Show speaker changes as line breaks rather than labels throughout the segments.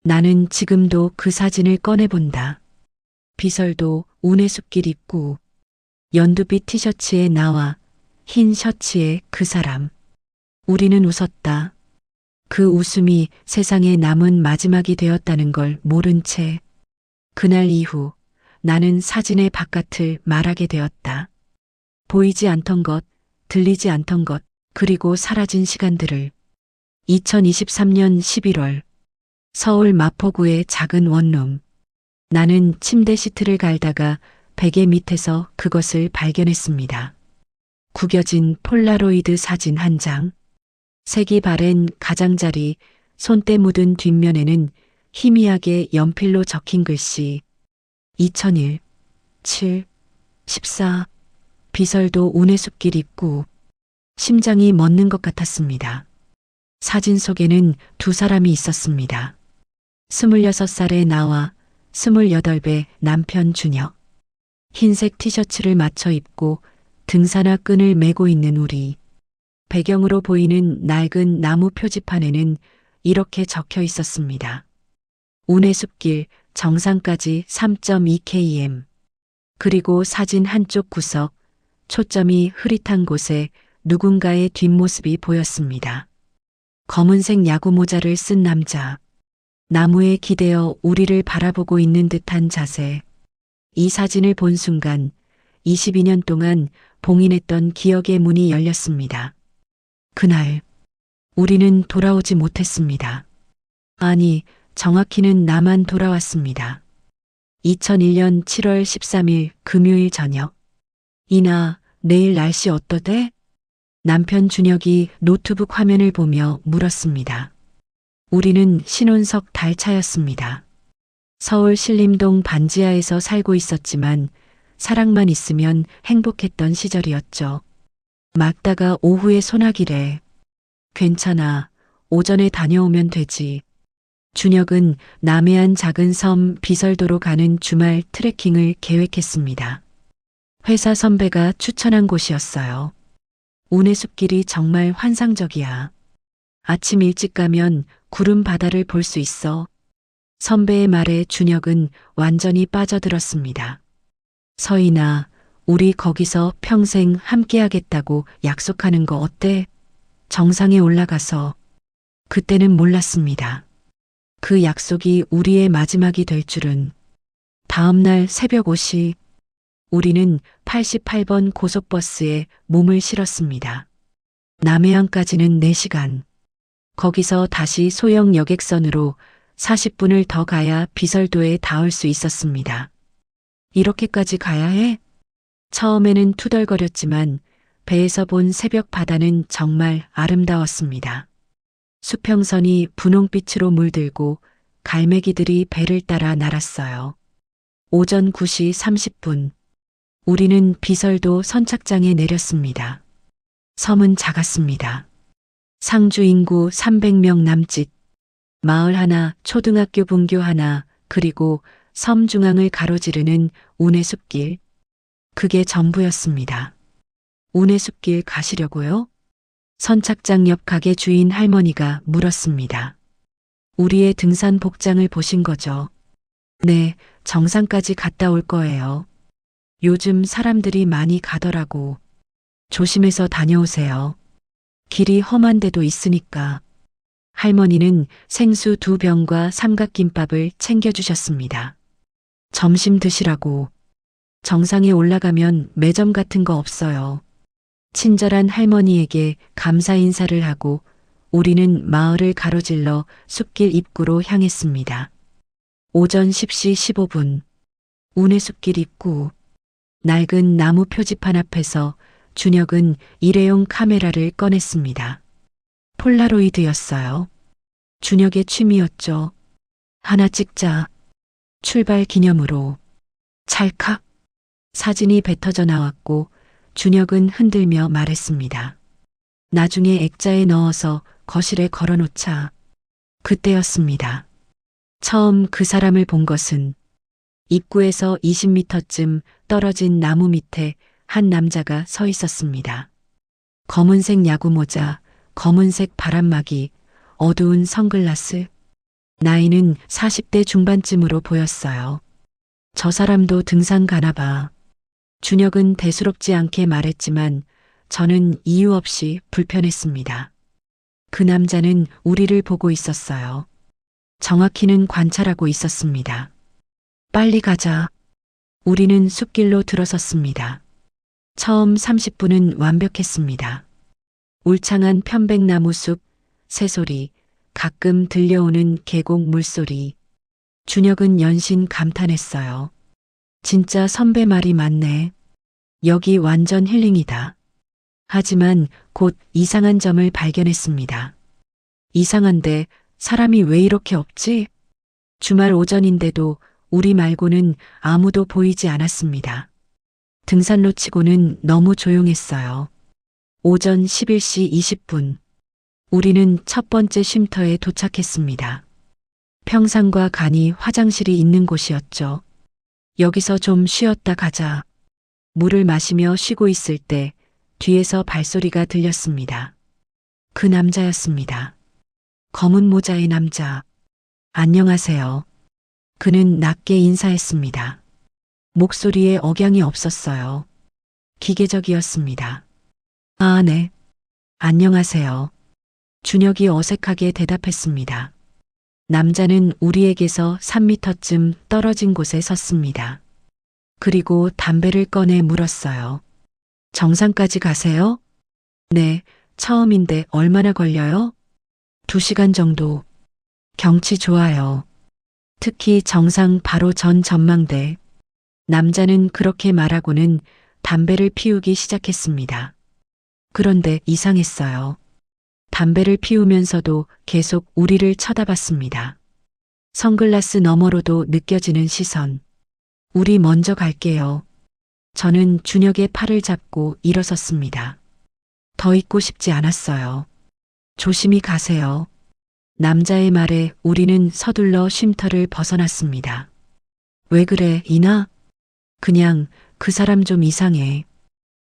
나는 지금도 그 사진을 꺼내본다. 비설도 운의 숲길 입구, 연두빛 티셔츠에 나와 흰 셔츠에 그 사람. 우리는 웃었다. 그 웃음이 세상에 남은 마지막이 되었다는 걸 모른 채 그날 이후 나는 사진의 바깥을 말하게 되었다. 보이지 않던 것, 들리지 않던 것, 그리고 사라진 시간들을. 2023년 11월 서울 마포구의 작은 원룸. 나는 침대 시트를 갈다가 베개 밑에서 그것을 발견했습니다. 구겨진 폴라로이드 사진 한 장. 색이 바랜 가장자리, 손때 묻은 뒷면에는 희미하게 연필로 적힌 글씨. 2001, 7, 14. 비설도 운의 숲길 입구. 심장이 멎는 것 같았습니다. 사진 속에는 두 사람이 있었습니다. 26살의 나와 28배 남편 준혁. 흰색 티셔츠를 맞춰 입고 등산화 끈을 메고 있는 우리. 배경으로 보이는 낡은 나무 표지판에는 이렇게 적혀 있었습니다. 운의 숲길 정상까지 3.2km. 그리고 사진 한쪽 구석, 초점이 흐릿한 곳에 누군가의 뒷모습이 보였습니다. 검은색 야구 모자를 쓴 남자. 나무에 기대어 우리를 바라보고 있는 듯한 자세. 이 사진을 본 순간 22년 동안 봉인했던 기억의 문이 열렸습니다. 그날 우리는 돌아오지 못했습니다. 아니, 정확히는 나만 돌아왔습니다. 2001년 7월 13일 금요일 저녁. 이나, 내일 날씨 어떠대? 남편 준혁이 노트북 화면을 보며 물었습니다. 우리는 신혼석 달차였습니다. 서울 신림동 반지하에서 살고 있었지만 사랑만 있으면 행복했던 시절이었죠. 막다가 오후에 소나기래. 괜찮아. 오전에 다녀오면 되지. 준혁은 남해안 작은 섬 비설도로 가는 주말 트레킹을 계획했습니다. 회사 선배가 추천한 곳이었어요. 운의 숲길이 정말 환상적이야. 아침 일찍 가면 구름 바다를 볼 수 있어. 선배의 말에 준혁은 완전히 빠져들었습니다. 서인아, 우리 거기서 평생 함께하겠다고 약속하는 거 어때? 정상에 올라가서. 그때는 몰랐습니다. 그 약속이 우리의 마지막이 될 줄은. 다음날 새벽 5시, 우리는 88번 고속버스에 몸을 실었습니다. 남해안까지는 4시간. 거기서 다시 소형 여객선으로 40분을 더 가야 비설도에 닿을 수 있었습니다. 이렇게까지 가야 해? 처음에는 투덜거렸지만 배에서 본 새벽 바다는 정말 아름다웠습니다. 수평선이 분홍빛으로 물들고 갈매기들이 배를 따라 날았어요. 오전 9시 30분. 우리는 비설도 선착장에 내렸습니다. 섬은 작았습니다. 상주 인구 300명 남짓. 마을 하나, 초등학교 분교 하나, 그리고 섬 중앙을 가로지르는 운의 숲길. 그게 전부였습니다. 운의 숲길 가시려고요? 선착장 옆 가게 주인 할머니가 물었습니다. 우리의 등산 복장을 보신 거죠? 네, 정상까지 갔다 올 거예요. 요즘 사람들이 많이 가더라고. 조심해서 다녀오세요. 길이 험한 데도 있으니까. 할머니는 생수 2병과 삼각김밥을 챙겨주셨습니다. 점심 드시라고. 정상에 올라가면 매점 같은 거 없어요. 친절한 할머니에게 감사 인사를 하고 우리는 마을을 가로질러 숲길 입구로 향했습니다. 오전 10시 15분. 운의 숲길 입구. 낡은 나무 표지판 앞에서 준혁은 일회용 카메라를 꺼냈습니다. 폴라로이드였어요. 준혁의 취미였죠. 하나 찍자. 출발 기념으로. 찰칵. 사진이 뱉어져 나왔고 준혁은 흔들며 말했습니다. 나중에 액자에 넣어서 거실에 걸어놓자. 그때였습니다. 처음 그 사람을 본 것은 입구에서 20m쯤 떨어진 나무 밑에 한 남자가 서 있었습니다. 검은색 야구 모자, 검은색 바람막이, 어두운 선글라스. 나이는 40대 중반쯤으로 보였어요. 저 사람도 등산 가나 봐. 준혁은 대수롭지 않게 말했지만 저는 이유 없이 불편했습니다. 그 남자는 우리를 보고 있었어요. 정확히는 관찰하고 있었습니다. 빨리 가자. 우리는 숲길로 들어섰습니다. 처음 30분은 완벽했습니다. 울창한 편백나무 숲, 새소리, 가끔 들려오는 계곡 물소리. 준혁은 연신 감탄했어요. 진짜 선배 말이 맞네. 여기 완전 힐링이다. 하지만 곧 이상한 점을 발견했습니다. 이상한데 사람이 왜 이렇게 없지? 주말 오전인데도 우리 말고는 아무도 보이지 않았습니다. 등산로 치고는 너무 조용했어요. 오전 11시 20분. 우리는 첫 번째 쉼터에 도착했습니다. 평상과 간이 화장실이 있는 곳이었죠. 여기서 좀 쉬었다 가자. 물을 마시며 쉬고 있을 때 뒤에서 발소리가 들렸습니다. 그 남자였습니다. 검은 모자의 남자. 안녕하세요. 그는 낮게 인사했습니다. 목소리에 억양이 없었어요. 기계적이었습니다. 아, 네. 안녕하세요. 준혁이 어색하게 대답했습니다. 남자는 우리에게서 3미터쯤 떨어진 곳에 섰습니다. 그리고 담배를 꺼내 물었어요. 정상까지 가세요? 네, 처음인데 얼마나 걸려요? 2시간 정도. 경치 좋아요. 특히 정상 바로 전 전망대. 남자는 그렇게 말하고는 담배를 피우기 시작했습니다. 그런데 이상했어요. 담배를 피우면서도 계속 우리를 쳐다봤습니다. 선글라스 너머로도 느껴지는 시선. 우리 먼저 갈게요. 저는 준혁의 팔을 잡고 일어섰습니다. 더 있고 싶지 않았어요. 조심히 가세요. 남자의 말에 우리는 서둘러 쉼터를 벗어났습니다. 왜 그래, 이나? 그냥 그 사람 좀 이상해.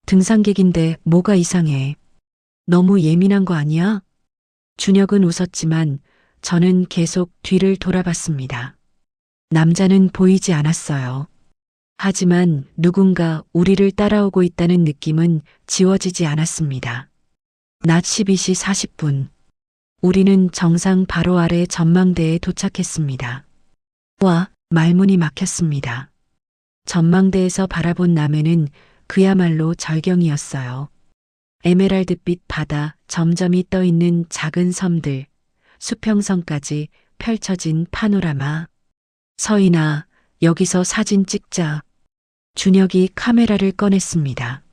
등산객인데 뭐가 이상해. 너무 예민한 거 아니야? 준혁은 웃었지만 저는 계속 뒤를 돌아봤습니다. 남자는 보이지 않았어요. 하지만 누군가 우리를 따라오고 있다는 느낌은 지워지지 않았습니다. 낮 12시 40분. 우리는 정상 바로 아래 전망대에 도착했습니다. 와, 말문이 막혔습니다. 전망대에서 바라본 남해는 그야말로 절경이었어요. 에메랄드빛 바다, 점점이 떠있는 작은 섬들, 수평선까지 펼쳐진 파노라마. 서인아, 여기서 사진 찍자. 준혁이 카메라를 꺼냈습니다.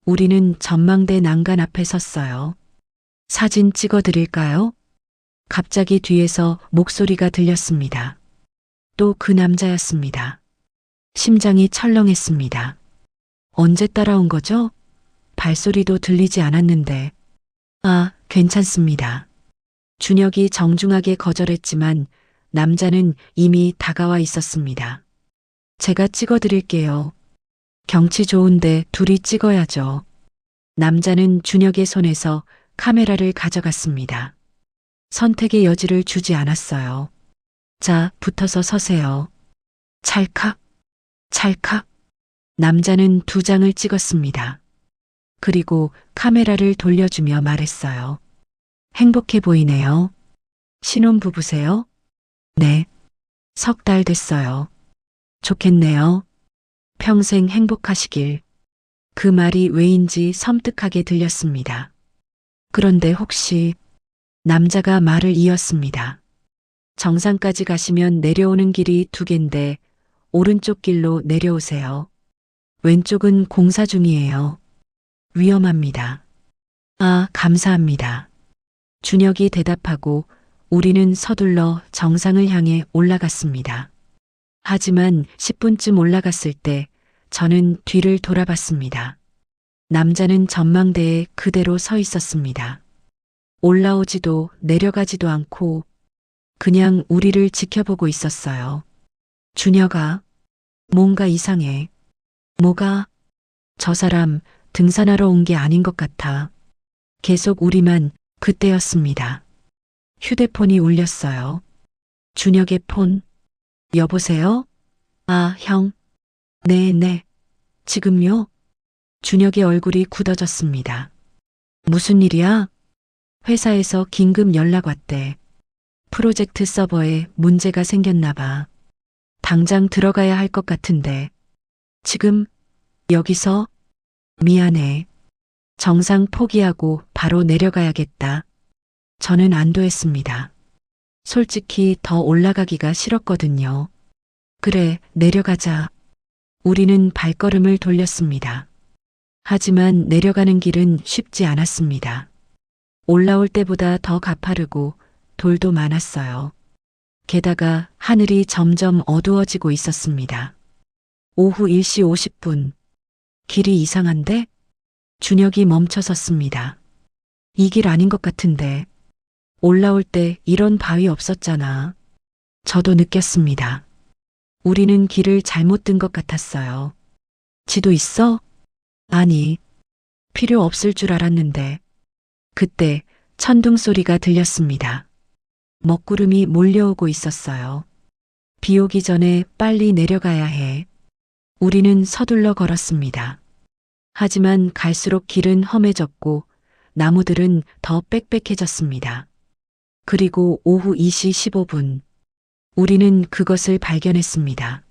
우리는 전망대 난간 앞에 섰어요. 사진 찍어드릴까요? 갑자기 뒤에서 목소리가 들렸습니다. 또 그 남자였습니다. 심장이 철렁했습니다. 언제 따라온 거죠? 발소리도 들리지 않았는데. 아, 괜찮습니다. 준혁이 정중하게 거절했지만 남자는 이미 다가와 있었습니다. 제가 찍어드릴게요. 경치 좋은데 둘이 찍어야죠. 남자는 준혁의 손에서 카메라를 가져갔습니다. 선택의 여지를 주지 않았어요. 자, 붙어서 서세요. 찰칵, 찰칵. 남자는 2장을 찍었습니다. 그리고 카메라를 돌려주며 말했어요. 행복해 보이네요. 신혼부부세요? 네. 3달 됐어요. 좋겠네요. 평생 행복하시길. 그 말이 왜인지 섬뜩하게 들렸습니다. 그런데 혹시 남자가 말을 이었습니다. 정상까지 가시면 내려오는 길이 2개인데 오른쪽 길로 내려오세요. 왼쪽은 공사 중이에요. 위험합니다. 아, 감사합니다. 준혁이 대답하고 우리는 서둘러 정상을 향해 올라갔습니다. 하지만 10분쯤 올라갔을 때 저는 뒤를 돌아봤습니다. 남자는 전망대에 그대로 서 있었습니다. 올라오지도 내려가지도 않고 그냥 우리를 지켜보고 있었어요. 준혁아, 뭔가 이상해. 뭐가? 저 사람 등산하러 온 게 아닌 것 같아. 계속 우리만. 그때였습니다. 휴대폰이 울렸어요. 준혁의 폰. 여보세요? 아, 형. 네. 지금요? 준혁의 얼굴이 굳어졌습니다. 무슨 일이야? 회사에서 긴급 연락 왔대. 프로젝트 서버에 문제가 생겼나 봐. 당장 들어가야 할 것 같은데. 지금 여기서? 미안해. 정상 포기하고 바로 내려가야겠다. 저는 안도했습니다. 솔직히 더 올라가기가 싫었거든요. 그래, 내려가자. 우리는 발걸음을 돌렸습니다. 하지만 내려가는 길은 쉽지 않았습니다. 올라올 때보다 더 가파르고 돌도 많았어요. 게다가 하늘이 점점 어두워지고 있었습니다. 오후 1시 50분. 길이 이상한데? 준혁이 멈춰섰습니다. 이 길 아닌 것 같은데. 올라올 때 이런 바위 없었잖아. 저도 느꼈습니다. 우리는 길을 잘못 든 것 같았어요. 지도 있어? 아니, 필요 없을 줄 알았는데. 그때 천둥 소리가 들렸습니다. 먹구름이 몰려오고 있었어요. 비 오기 전에 빨리 내려가야 해. 우리는 서둘러 걸었습니다. 하지만 갈수록 길은 험해졌고 나무들은 더 빽빽해졌습니다. 그리고 오후 2시 15분. 우리는 그것을 발견했습니다.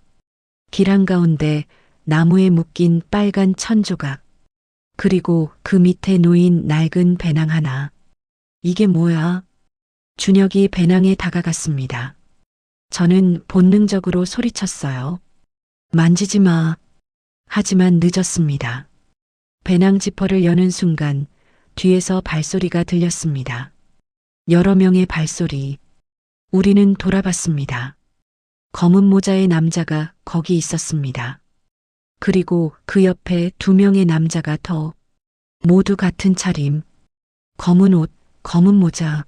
길 한가운데 나무에 묶인 빨간 천조각. 그리고 그 밑에 놓인 낡은 배낭 하나. 이게 뭐야? 준혁이 배낭에 다가갔습니다. 저는 본능적으로 소리쳤어요. 만지지 마. 하지만 늦었습니다. 배낭 지퍼를 여는 순간 뒤에서 발소리가 들렸습니다. 여러 명의 발소리. 우리는 돌아봤습니다. 검은 모자의 남자가 거기 있었습니다. 그리고 그 옆에 2명의 남자가 더. 모두 같은 차림. 검은 옷, 검은 모자.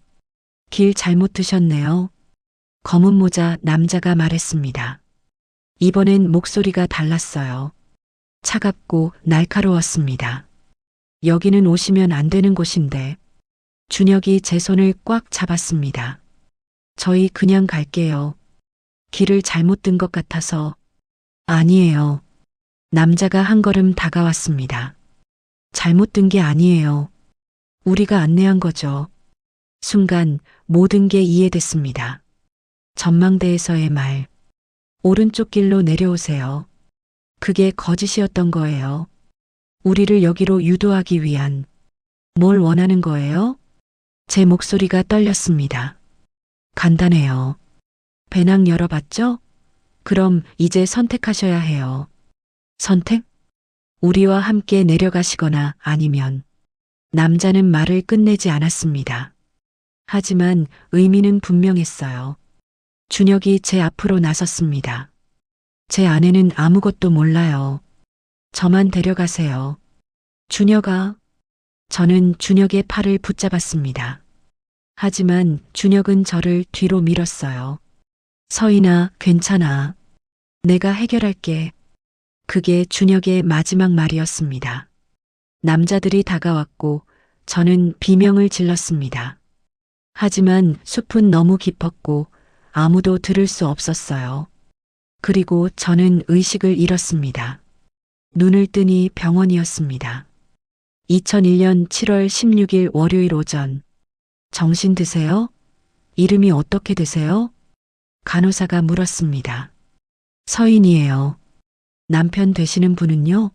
길 잘못 드셨네요. 검은 모자 남자가 말했습니다. 이번엔 목소리가 달랐어요. 차갑고 날카로웠습니다. 여기는 오시면 안 되는 곳인데. 준혁이 제 손을 꽉 잡았습니다. 저희 그냥 갈게요. 길을 잘못 든 것 같아서. 아니에요. 남자가 한 걸음 다가왔습니다. 잘못 든 게 아니에요. 우리가 안내한 거죠. 순간 모든 게 이해됐습니다. 전망대에서의 말. 오른쪽 길로 내려오세요. 그게 거짓이었던 거예요. 우리를 여기로 유도하기 위한. 뭘 원하는 거예요? 제 목소리가 떨렸습니다. 간단해요. 배낭 열어봤죠? 그럼 이제 선택하셔야 해요. 선택? 우리와 함께 내려가시거나 아니면. 남자는 말을 끝내지 않았습니다. 하지만 의미는 분명했어요. 준혁이 제 앞으로 나섰습니다. 제 아내는 아무것도 몰라요. 저만 데려가세요. 준혁아. 저는 준혁의 팔을 붙잡았습니다. 하지만 준혁은 저를 뒤로 밀었어요. 서인아, 괜찮아. 내가 해결할게. 그게 준혁의 마지막 말이었습니다. 남자들이 다가왔고 저는 비명을 질렀습니다. 하지만 숲은 너무 깊었고 아무도 들을 수 없었어요. 그리고 저는 의식을 잃었습니다. 눈을 뜨니 병원이었습니다. 2001년 7월 16일 월요일 오전. 정신 드세요? 이름이 어떻게 되세요? 간호사가 물었습니다. 서인이에요. 남편 되시는 분은요?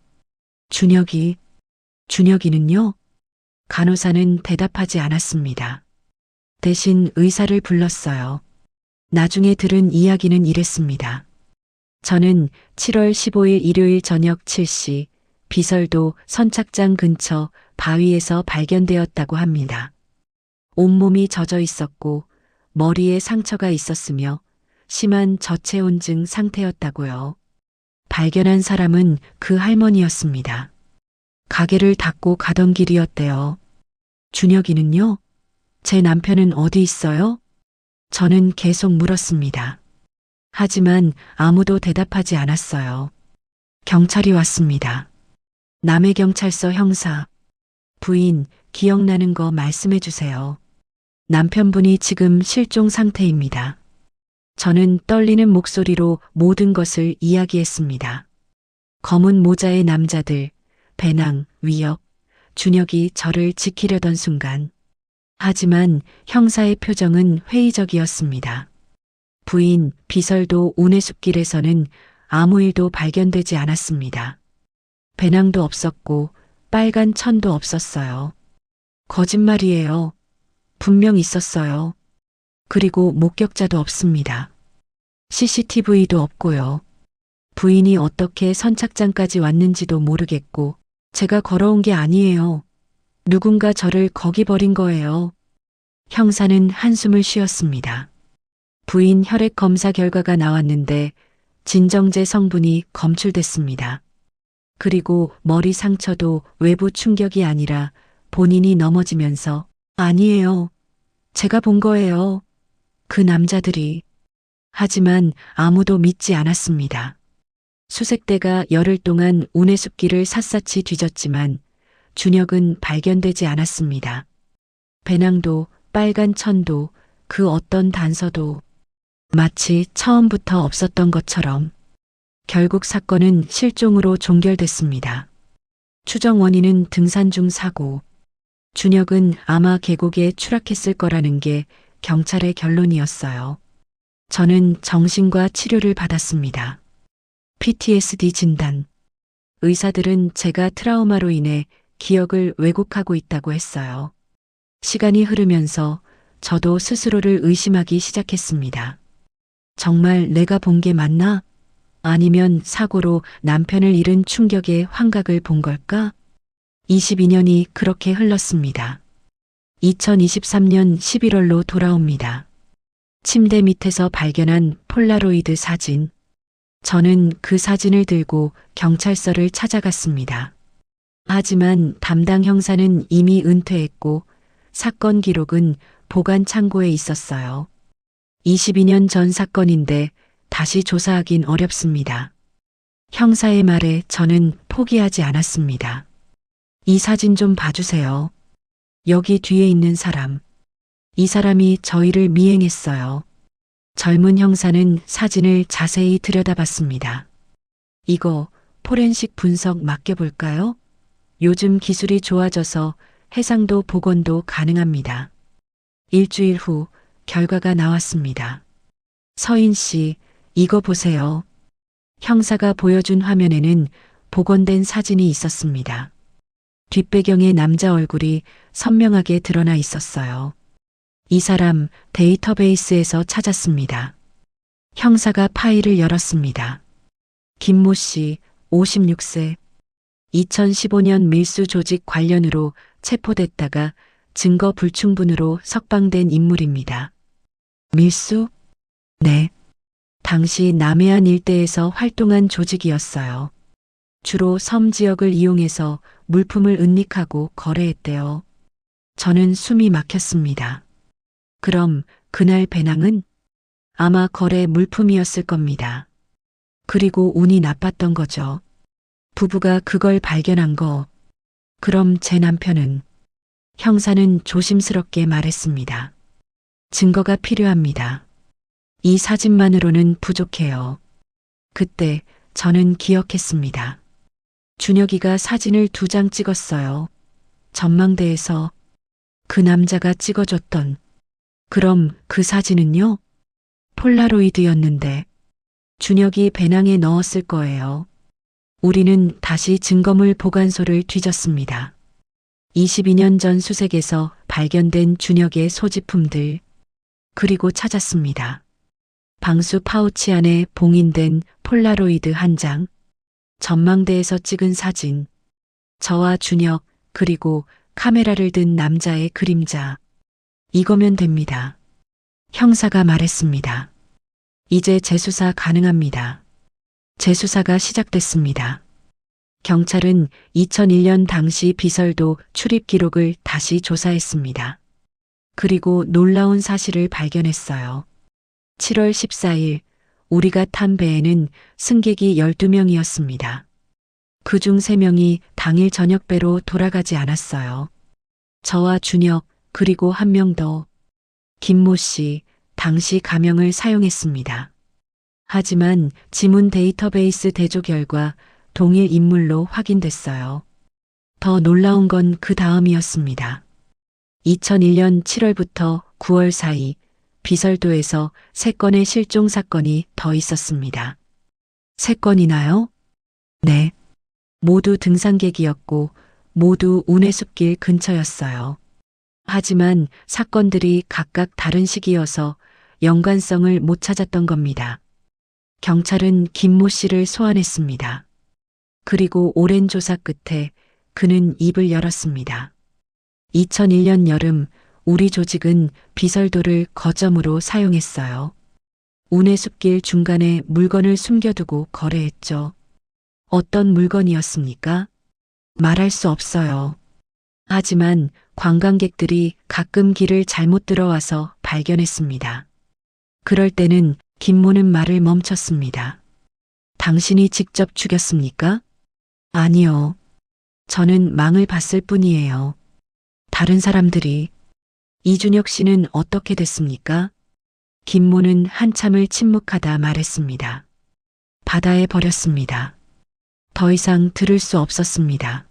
준혁이는요? 간호사는 대답하지 않았습니다. 대신 의사를 불렀어요. 나중에 들은 이야기는 이랬습니다. 저는 7월 15일 일요일 저녁 7시 비설도 선착장 근처 바위에서 발견되었다고 합니다. 온몸이 젖어 있었고 머리에 상처가 있었으며 심한 저체온증 상태였다고요. 발견한 사람은 그 할머니였습니다. 가게를 닫고 가던 길이었대요. 준혁이는요? 제 남편은 어디 있어요? 저는 계속 물었습니다. 하지만 아무도 대답하지 않았어요. 경찰이 왔습니다. 남해경찰서 형사. 부인, 기억나는 거 말씀해 주세요. 남편분이 지금 실종 상태입니다. 저는 떨리는 목소리로 모든 것을 이야기했습니다. 검은 모자의 남자들, 배낭, 위협, 준혁이 저를 지키려던 순간. 하지만 형사의 표정은 회의적이었습니다. 부인, 비설도 운의 숲길에서는 아무 일도 발견되지 않았습니다. 배낭도 없었고 빨간 천도 없었어요. 거짓말이에요. 분명 있었어요. 그리고 목격자도 없습니다. CCTV도 없고요. 부인이 어떻게 선착장까지 왔는지도 모르겠고 제가 걸어온 게 아니에요. 누군가 저를 거기 버린 거예요. 형사는 한숨을 쉬었습니다. 부인 혈액 검사 결과가 나왔는데 진정제 성분이 검출됐습니다. 그리고 머리 상처도 외부 충격이 아니라 본인이 넘어지면서 아니에요. 제가 본 거예요. 그 남자들이. 하지만 아무도 믿지 않았습니다. 수색대가 열흘 동안 운의 숲길을 샅샅이 뒤졌지만 준혁은 발견되지 않았습니다. 배낭도 빨간 천도 그 어떤 단서도 마치 처음부터 없었던 것처럼 결국 사건은 실종으로 종결됐습니다. 추정 원인은 등산 중 사고, 준혁은 아마 계곡에 추락했을 거라는 게 경찰의 결론이었어요. 저는 정신과 치료를 받았습니다. PTSD 진단. 의사들은 제가 트라우마로 인해 기억을 왜곡하고 있다고 했어요. 시간이 흐르면서 저도 스스로를 의심하기 시작했습니다. 정말 내가 본 게 맞나? 아니면 사고로 남편을 잃은 충격의 환각을 본 걸까? 22년이 그렇게 흘렀습니다. 2023년 11월로 돌아옵니다. 침대 밑에서 발견한 폴라로이드 사진. 저는 그 사진을 들고 경찰서를 찾아갔습니다. 하지만 담당 형사는 이미 은퇴했고 사건 기록은 보관 창고에 있었어요. 22년 전 사건인데 다시 조사하긴 어렵습니다. 형사의 말에 저는 포기하지 않았습니다. 이 사진 좀 봐주세요. 여기 뒤에 있는 사람. 이 사람이 저희를 미행했어요. 젊은 형사는 사진을 자세히 들여다봤습니다. 이거 포렌식 분석 맡겨볼까요? 요즘 기술이 좋아져서 해상도 복원도 가능합니다. 일주일 후 결과가 나왔습니다. 서인 씨, 이거 보세요. 형사가 보여준 화면에는 복원된 사진이 있었습니다. 뒷배경에 남자 얼굴이 선명하게 드러나 있었어요. 이 사람 데이터베이스에서 찾았습니다. 형사가 파일을 열었습니다. 김모 씨, 56세. 2015년 밀수 조직 관련으로 체포됐다가 증거 불충분으로 석방된 인물입니다. 밀수? 네. 당시 남해안 일대에서 활동한 조직이었어요. 주로 섬 지역을 이용해서 물품을 은닉하고 거래했대요. 저는 숨이 막혔습니다. 그럼 그날 배낭은 아마 거래 물품이었을 겁니다. 그리고 운이 나빴던 거죠. 부부가 그걸 발견한 거. 그럼 제 남편은? 형사는 조심스럽게 말했습니다. 증거가 필요합니다. 이 사진만으로는 부족해요. 그때 저는 기억했습니다. 준혁이가 사진을 2장 찍었어요. 전망대에서 그 남자가 찍어줬던. 그럼 그 사진은요? 폴라로이드였는데 준혁이 배낭에 넣었을 거예요. 우리는 다시 증거물 보관소를 뒤졌습니다. 22년 전 수색에서 발견된 준혁의 소지품들, 그리고 찾았습니다. 방수 파우치 안에 봉인된 폴라로이드 한 장, 전망대에서 찍은 사진, 저와 준혁, 그리고 카메라를 든 남자의 그림자. 이거면 됩니다. 형사가 말했습니다. 이제 재수사 가능합니다. 재수사가 시작됐습니다. 경찰은 2001년 당시 비설도 출입 기록을 다시 조사했습니다. 그리고 놀라운 사실을 발견했어요. 7월 14일 우리가 탄 배에는 승객이 12명이었습니다. 그중 3명이 당일 저녁 배로 돌아가지 않았어요. 저와 준혁, 그리고 한 명 더. 김모 씨, 당시 가명을 사용했습니다. 하지만 지문 데이터베이스 대조 결과 동일 인물로 확인됐어요. 더 놀라운 건 그 다음이었습니다. 2001년 7월부터 9월 사이 비설도에서 3건의 실종 사건이 더 있었습니다. 3건이나요? 네. 모두 등산객이었고 모두 운해숲길 근처였어요. 하지만 사건들이 각각 다른 시기여서 연관성을 못 찾았던 겁니다. 경찰은 김모 씨를 소환했습니다. 그리고 오랜 조사 끝에 그는 입을 열었습니다. 2001년 여름 우리 조직은 비설도를 거점으로 사용했어요. 운해숲길 중간에 물건을 숨겨두고 거래했죠. 어떤 물건이었습니까? 말할 수 없어요. 하지만 관광객들이 가끔 길을 잘못 들어와서 발견했습니다. 그럴 때는 김모는 말을 멈췄습니다. 당신이 직접 죽였습니까? 아니요. 저는 망을 봤을 뿐이에요. 다른 사람들이. 이준혁 씨는 어떻게 됐습니까? 김모는 한참을 침묵하다 말했습니다. 바다에 버렸습니다. 더 이상 들을 수 없었습니다.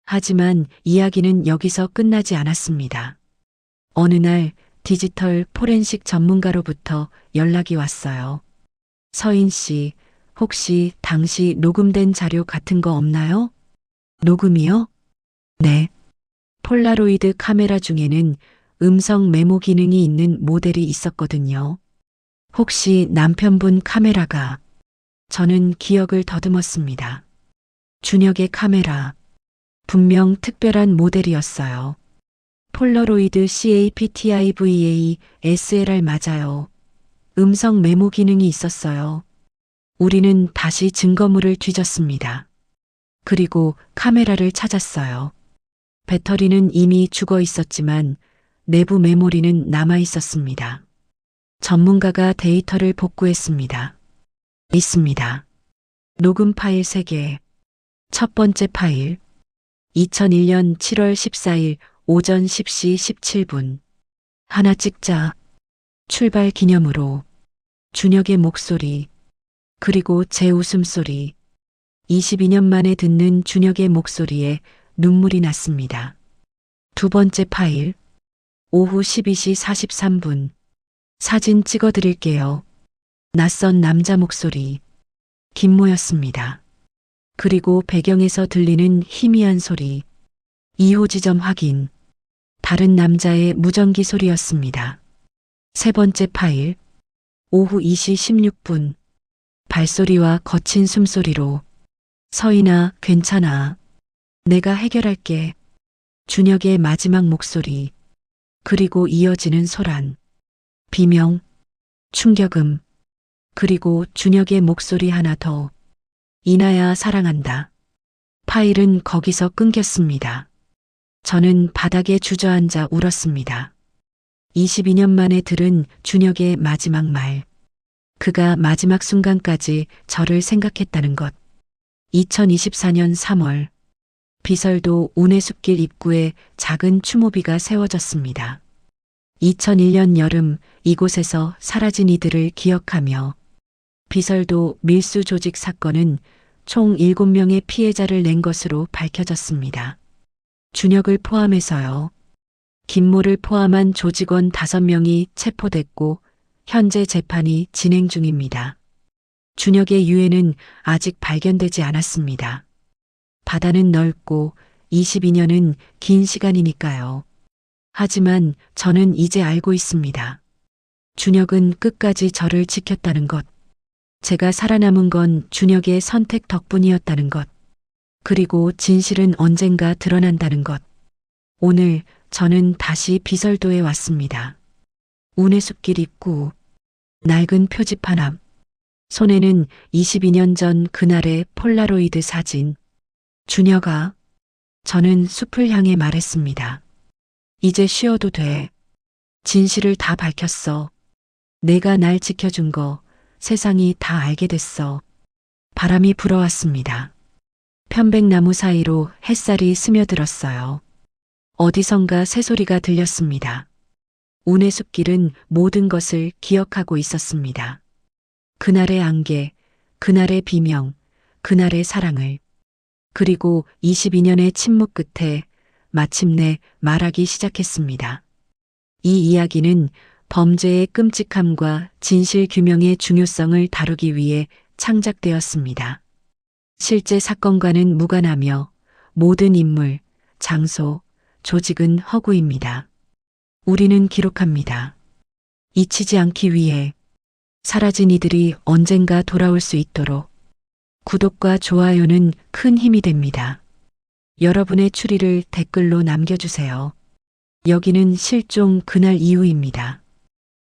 하지만 이야기는 여기서 끝나지 않았습니다. 어느 날 디지털 포렌식 전문가로부터 연락이 왔어요. 서인 씨, 혹시 당시 녹음된 자료 같은 거 없나요? 녹음이요? 네. 폴라로이드 카메라 중에는 음성 메모 기능이 있는 모델이 있었거든요. 혹시 남편분 카메라가. 저는 기억을 더듬었습니다. 준혁의 카메라. 분명 특별한 모델이었어요. 폴라로이드 CAPTIVA SLR 맞아요. 음성 메모 기능이 있었어요. 우리는 다시 증거물을 뒤졌습니다. 그리고 카메라를 찾았어요. 배터리는 이미 죽어 있었지만 내부 메모리는 남아 있었습니다. 전문가가 데이터를 복구했습니다. 있습니다. 녹음 파일 3개. 첫 번째 파일. 2001년 7월 14일 오전 10시 17분. 하나 찍자. 출발 기념으로. 준혁의 목소리. 그리고 제 웃음소리. 22년 만에 듣는 준혁의 목소리에 눈물이 났습니다. 두 번째 파일. 오후 12시 43분. 사진 찍어 드릴게요. 낯선 남자 목소리. 김모였습니다. 그리고 배경에서 들리는 희미한 소리. 2호 지점 확인. 다른 남자의 무전기 소리였습니다. 세 번째 파일. 오후 2시 16분. 발소리와 거친 숨소리로. 서인아, 괜찮아. 내가 해결할게. 준혁의 마지막 목소리. 그리고 이어지는 소란. 비명. 충격음. 그리고 준혁의 목소리 하나 더. 이나야 사랑한다. 파일은 거기서 끊겼습니다. 저는 바닥에 주저앉아 울었습니다. 22년 만에 들은 준혁의 마지막 말. 그가 마지막 순간까지 저를 생각했다는 것. 2024년 3월. 비설도 운해숲길 입구에 작은 추모비가 세워졌습니다. 2001년 여름 이곳에서 사라진 이들을 기억하며 비설도 밀수 조직 사건은 총 7명의 피해자를 낸 것으로 밝혀졌습니다. 준혁을 포함해서요. 김모를 포함한 조직원 5명이 체포됐고 현재 재판이 진행 중입니다. 준혁의 유해는 아직 발견되지 않았습니다. 바다는 넓고 22년은 긴 시간이니까요. 하지만 저는 이제 알고 있습니다. 준혁은 끝까지 저를 지켰다는 것. 제가 살아남은 건 준혁의 선택 덕분이었다는 것. 그리고 진실은 언젠가 드러난다는 것. 오늘 저는 다시 비설도에 왔습니다. 운해숲길 입구. 낡은 표지판 앞. 손에는 22년 전 그날의 폴라로이드 사진. 준혁아. 저는 숲을 향해 말했습니다. 이제 쉬어도 돼. 진실을 다 밝혔어. 내가 날 지켜준 거 세상이 다 알게 됐어. 바람이 불어왔습니다. 편백나무 사이로 햇살이 스며들었어요. 어디선가 새소리가 들렸습니다. 운의 숲길은 모든 것을 기억하고 있었습니다. 그날의 안개, 그날의 비명, 그날의 사랑을. 그리고 22년의 침묵 끝에 마침내 말하기 시작했습니다. 이 이야기는 범죄의 끔찍함과 진실 규명의 중요성을 다루기 위해 창작되었습니다. 실제 사건과는 무관하며 모든 인물, 장소, 조직은 허구입니다. 우리는 기록합니다. 잊히지 않기 위해 사라진 이들이 언젠가 돌아올 수 있도록 구독과 좋아요는 큰 힘이 됩니다. 여러분의 추리를 댓글로 남겨주세요. 여기는 실종 그날 이후입니다.